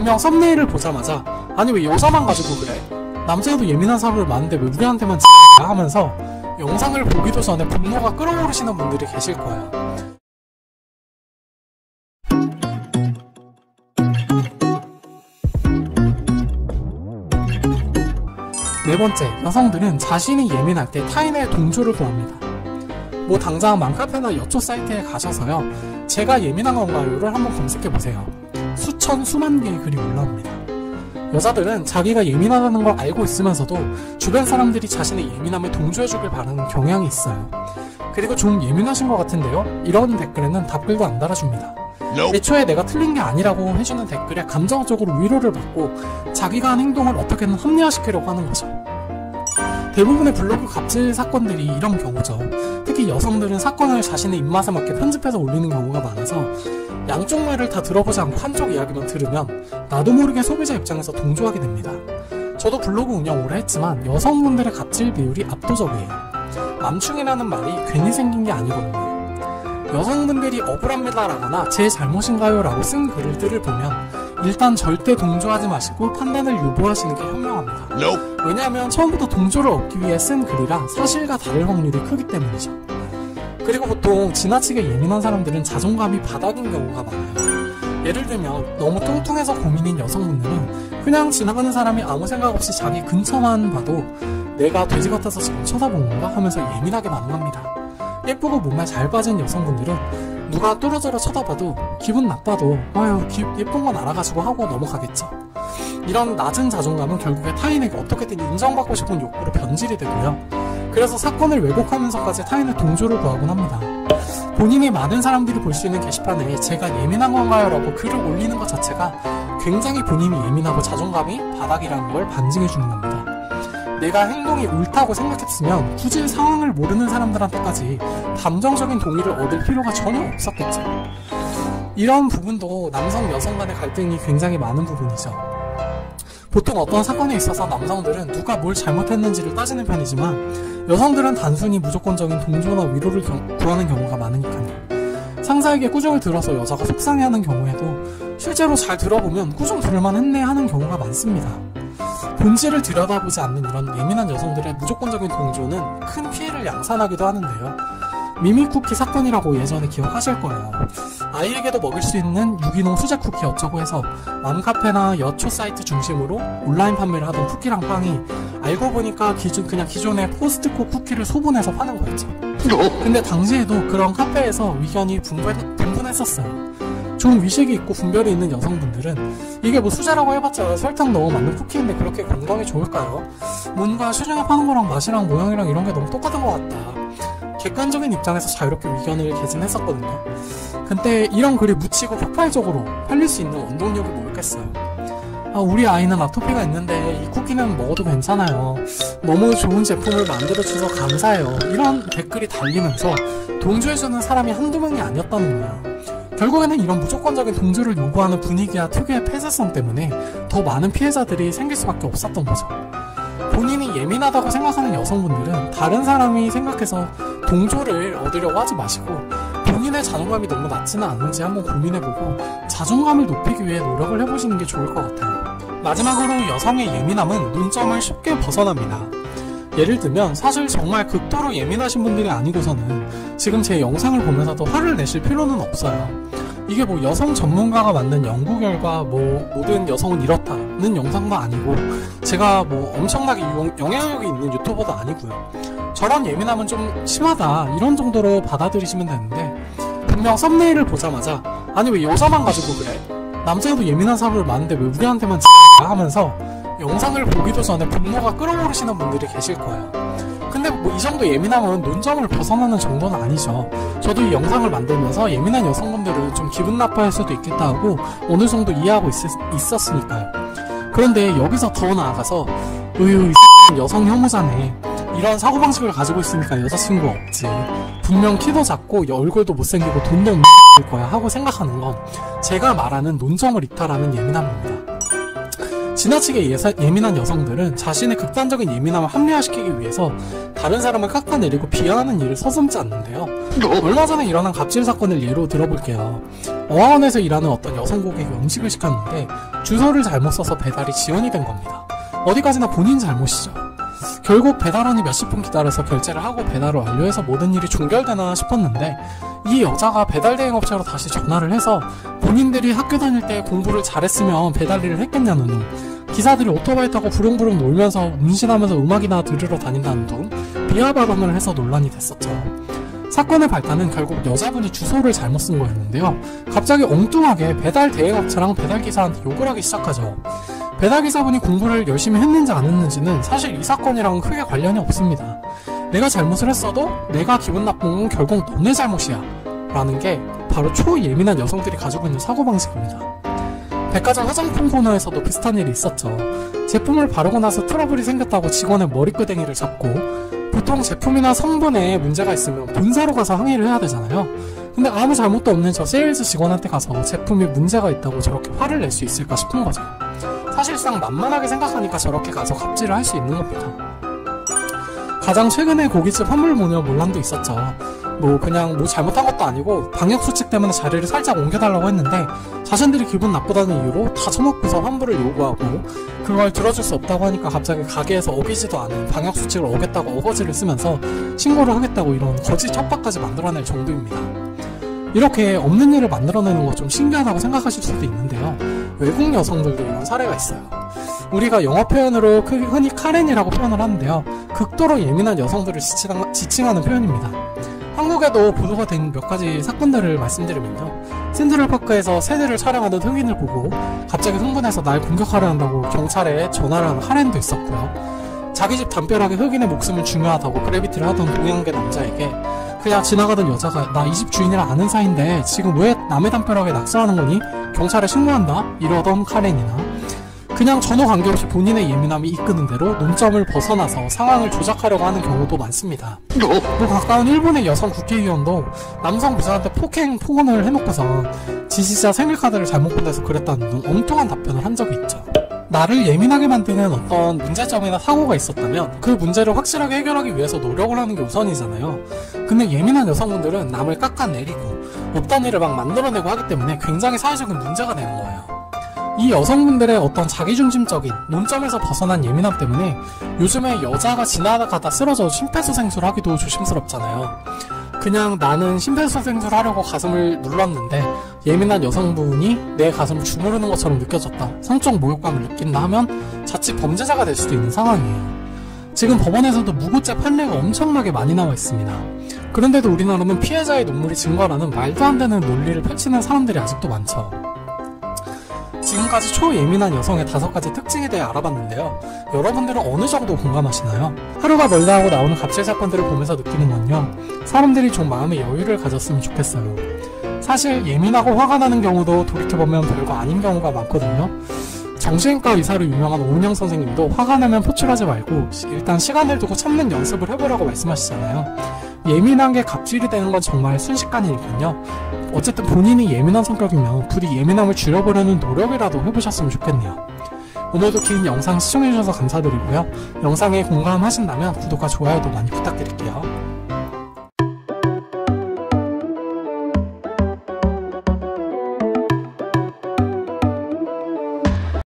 분명 썸네일을 보자마자 아니 왜 여자만 가지고 그래? 남자애도 예민한 사람들 많은데 왜 우리한테만 지랄이야 하면서 영상을 보기도 전에 분노가 끓어오르시는 분들이 계실 거예요. 네 번째, 여성들은 자신이 예민할 때 타인의 동조를 구합니다. 뭐 당장 맘카페나 여초 사이트에 가셔서요, 제가 예민한 건가요를 한번 검색해보세요. 수천 수만 개의 글이 올라옵니다. 여자들은 자기가 예민하다는 걸 알고 있으면서도 주변 사람들이 자신의 예민함에 동조해주길 바라는 경향이 있어요. 그리고 좀 예민하신 것 같은데요? 이런 댓글에는 답글도 안 달아줍니다. 애초에 내가 틀린 게 아니라고 해주는 댓글에 감정적으로 위로를 받고 자기가 한 행동을 어떻게든 합리화시키려고 하는 거죠. 대부분의 블로그 갑질 사건들이 이런 경우죠. 특히 여성들은 사건을 자신의 입맛에 맞게 편집해서 올리는 경우가 많아서 양쪽 말을 다 들어보지 않고 한쪽 이야기만 들으면 나도 모르게 소비자 입장에서 동조하게 됩니다. 저도 블로그 운영 오래 했지만 여성분들의 갑질 비율이 압도적이에요. 맘충이라는 말이 괜히 생긴 게 아니거든요. 여성분들이 억울합니다 라거나 제 잘못인가요 라고 쓴 글들을 보면 일단 절대 동조하지 마시고 판단을 유보하시는 게 현명합니다. 왜냐하면 처음부터 동조를 얻기 위해 쓴 글이라 사실과 다를 확률이 크기 때문이죠. 그리고 보통 지나치게 예민한 사람들은 자존감이 바닥인 경우가 많아요. 예를 들면 너무 뚱뚱해서 고민인 여성분들은 그냥 지나가는 사람이 아무 생각 없이 자기 근처만 봐도 내가 돼지 같아서 지금 쳐다본 건가 하면서 예민하게 반응합니다. 예쁘고 몸매 잘 빠진 여성분들은 누가 뚫어져라 쳐다봐도 기분 나빠도 아유 예쁜 건 알아가지고 하고 넘어가겠죠. 이런 낮은 자존감은 결국에 타인에게 어떻게든 인정받고 싶은 욕구로 변질이 되고요. 그래서 사건을 왜곡하면서까지 타인의 동조를 구하곤 합니다. 본인이 많은 사람들이 볼 수 있는 게시판에 제가 예민한 건가요? 라고 글을 올리는 것 자체가 굉장히 본인이 예민하고 자존감이 바닥이라는 걸 반증해 주는 겁니다. 내가 행동이 옳다고 생각했으면 굳이 상황을 모르는 사람들한테까지 감정적인 동의를 얻을 필요가 전혀 없었겠죠. 이런 부분도 남성 여성 간의 갈등이 굉장히 많은 부분이죠. 보통 어떤 사건에 있어서 남성들은 누가 뭘 잘못했는지를 따지는 편이지만 여성들은 단순히 무조건적인 동조나 위로를 구하는 경우가 많으니까요. 상사에게 꾸중을 들어서 여자가 속상해하는 경우에도 실제로 잘 들어보면 꾸중 들을만했네 하는 경우가 많습니다. 본질을 들여다보지 않는 이런 예민한 여성들의 무조건적인 동조는 큰 피해를 양산하기도 하는데요. 미미쿠키 사건이라고 예전에 기억하실 거예요. 아이에게도 먹일 수 있는 유기농 수제 쿠키 어쩌고 해서 맘카페나 여초 사이트 중심으로 온라인 판매를 하던 쿠키랑 빵이 알고 보니까 그냥 기존의 포스트코 쿠키를 소분해서 파는 거였죠. 근데 당시에도 그런 카페에서 의견이 분분했었어요. 좀 위식이 있고 분별이 있는 여성분들은 이게 뭐 수제라고 해봤자 설탕 넣어 만든 쿠키인데 그렇게 건강에 좋을까요? 뭔가 시중에 파는 거랑 맛이랑 모양이랑 이런 게 너무 똑같은 것 같다. 객관적인 입장에서 자유롭게 의견을 개진했었거든요. 근데 이런 글이 묻히고 폭발적으로 팔릴 수 있는 원동력이 뭐였겠어요? 우리 아이는 아토피가 있는데 이 쿠키는 먹어도 괜찮아요. 너무 좋은 제품을 만들어주셔서 감사해요. 이런 댓글이 달리면서 동조해주는 사람이 한두 명이 아니었다는 거예요. 결국에는 이런 무조건적인 동조를 요구하는 분위기와 특유의 폐쇄성 때문에 더 많은 피해자들이 생길 수밖에 없었던 거죠. 본인이 예민하다고 생각하는 여성분들은 다른 사람이 생각해서 동조를 얻으려고 하지 마시고 본인의 자존감이 너무 낮지는 않은지 한번 고민해보고 자존감을 높이기 위해 노력을 해보시는 게 좋을 것 같아요. 마지막으로 여성의 예민함은 논점을 쉽게 벗어납니다. 예를 들면 사실 정말 극도로 예민하신 분들이 아니고서는 지금 제 영상을 보면서도 화를 내실 필요는 없어요. 이게 뭐 여성 전문가가 만든 연구 결과 뭐 모든 여성은 이렇다는 영상도 아니고 제가 뭐 엄청나게 영향력이 있는 유튜버도 아니고요. 저런 예민함은 좀 심하다 이런 정도로 받아들이시면 되는데 분명 썸네일을 보자마자 아니 왜 여자만 가지고 그래? 남자애도 예민한 사람들 많은데 왜 우리한테만 지랄이야 하면서 영상을 보기도 전에 분노가 끓어오르시는 분들이 계실 거예요. 근데 뭐 이 정도 예민함은 논점을 벗어나는 정도는 아니죠. 저도 이 영상을 만들면서 예민한 여성분들은 좀 기분 나빠할 수도 있겠다 하고 어느 정도 이해하고 있었으니까요. 그런데 여기서 더 나아가서 이 여성 혐오자네. 이런 사고방식을 가지고 있으니까 여자친구 없지. 분명 키도 작고 얼굴도 못생기고 돈도 없는 거야 하고 생각하는 건 제가 말하는 논점을 이탈하는 예민함입니다. 지나치게 예민한 여성들은 자신의 극단적인 예민함을 합리화시키기 위해서 다른 사람을 깎아내리고 비하하는 일을 서슴지 않는데요. 얼마 전에 일어난 갑질 사건을 예로 들어볼게요. 어학원에서 일하는 어떤 여성 고객이 음식을 시켰는데 주소를 잘못 써서 배달이 지연이 된 겁니다. 어디까지나 본인 잘못이죠. 결국 배달원이 몇십 분 기다려서 결제를 하고 배달을 완료해서 모든 일이 종결되나 싶었는데 이 여자가 배달 대행업체로 다시 전화를 해서 본인들이 학교 다닐 때 공부를 잘했으면 배달 일을 했겠냐는 둥, 기사들이 오토바이 타고 부릉부릉 놀면서 운신하면서 음악이나 들으러 다닌다는 둥 비하 발언을 해서 논란이 됐었죠. 사건의 발단은 결국 여자분이 주소를 잘못 쓴 거였는데요. 갑자기 엉뚱하게 배달 대행업체랑 배달기사한테 욕을 하기 시작하죠. 배달기사분이 공부를 열심히 했는지 안 했는지는 사실 이 사건이랑은 크게 관련이 없습니다. 내가 잘못을 했어도 내가 기분 나쁜 건 결국 너네 잘못이야 라는 게 바로 초예민한 여성들이 가지고 있는 사고방식입니다. 백화점 화장품 코너에서도 비슷한 일이 있었죠. 제품을 바르고 나서 트러블이 생겼다고 직원의 머리끄댕이를 잡고, 보통 제품이나 성분에 문제가 있으면 본사로 가서 항의를 해야 되잖아요. 근데 아무 잘못도 없는 저 세일즈 직원한테 가서 제품이 문제가 있다고 저렇게 화를 낼 수 있을까 싶은 거죠. 사실상 만만하게 생각하니까 저렇게 가서 갑질을 할 수 있는 겁니다. 가장 최근에 고깃집 환불모녀 논란도 있었죠. 그냥 잘못한 것도 아니고 방역수칙 때문에 자리를 살짝 옮겨달라고 했는데 자신들이 기분 나쁘다는 이유로 다 처먹고서 환불을 요구하고, 그걸 들어줄 수 없다고 하니까 갑자기 가게에서 어기지도 않은 방역수칙을 어겼다고 어거지를 쓰면서 신고를 하겠다고 이런 거짓 협박까지 만들어낼 정도입니다. 이렇게 없는 일을 만들어내는 거 좀 신기하다고 생각하실 수도 있는데요. 외국 여성들도 이런 사례가 있어요. 우리가 영어 표현으로 흔히 카렌이라고 표현을 하는데요. 극도로 예민한 여성들을 지칭하는 표현입니다. 한국에도 보도가 된 몇 가지 사건들을 말씀드리면요. 센트럴파크에서 세대를 촬영하던 흑인을 보고 갑자기 흥분해서 날 공격하려 한다고 경찰에 전화를 하는 카렌도 있었고요. 자기 집 담벼락에 흑인의 목숨을 중요하다고 그래비티를 하던 동양계 남자에게 그냥 지나가던 여자가 나 이 집 주인이랑 아는 사이인데 지금 왜 남의 담벼락에 낙서하는 거니? 경찰에 신고한다? 이러던 카렌이나, 그냥 전후 관계없이 본인의 예민함이 이끄는 대로 논점을 벗어나서 상황을 조작하려고 하는 경우도 많습니다. 가까운 일본의 여성 국회의원도 남성 부자한테 폭언을 해놓고서 지지자 생일카드를 잘못 보내서 그랬다는 등 엉뚱한 답변을 한 적이 있죠. 나를 예민하게 만드는 어떤 문제점이나 사고가 있었다면 그 문제를 확실하게 해결하기 위해서 노력을 하는 게 우선이잖아요. 근데 예민한 여성분들은 남을 깎아내리고 없던 일을 막 만들어내고 하기 때문에 굉장히 사회적인 문제가 되는 거예요. 이 여성분들의 어떤 자기중심적인 논점에서 벗어난 예민함 때문에 요즘에 여자가 지나가다 쓰러져 심폐소생술 하기도 조심스럽잖아요. 그냥 나는 심폐소생술 하려고 가슴을 눌렀는데 예민한 여성분이 내 가슴을 주무르는 것처럼 느껴졌다, 성적 모욕감을 느낀다 하면 자칫 범죄자가 될 수도 있는 상황이에요. 지금 법원에서도 무고죄 판례가 엄청나게 많이 나와 있습니다. 그런데도 우리나라는 피해자의 눈물이 증거라는 말도 안 되는 논리를 펼치는 사람들이 아직도 많죠. 지금까지 초예민한 여성의 5가지 특징에 대해 알아봤는데요. 여러분들은 어느 정도 공감하시나요? 하루가 멀다 하고 나오는 갑질 사건들을 보면서 느끼는 건요, 사람들이 좀 마음의 여유를 가졌으면 좋겠어요. 사실 예민하고 화가 나는 경우도 돌이켜보면 별거 아닌 경우가 많거든요. 정신과 의사로 유명한 오은영 선생님도 화가 나면 포출하지 말고 일단 시간을 두고 참는 연습을 해보라고 말씀하시잖아요. 예민한 게 갑질이 되는 건 정말 순식간이니까요. 어쨌든 본인이 예민한 성격이면 부디 예민함을 줄여보려는 노력이라도 해보셨으면 좋겠네요. 오늘도 긴 영상 시청해주셔서 감사드리고요. 영상에 공감하신다면 구독과 좋아요도 많이 부탁드릴게요.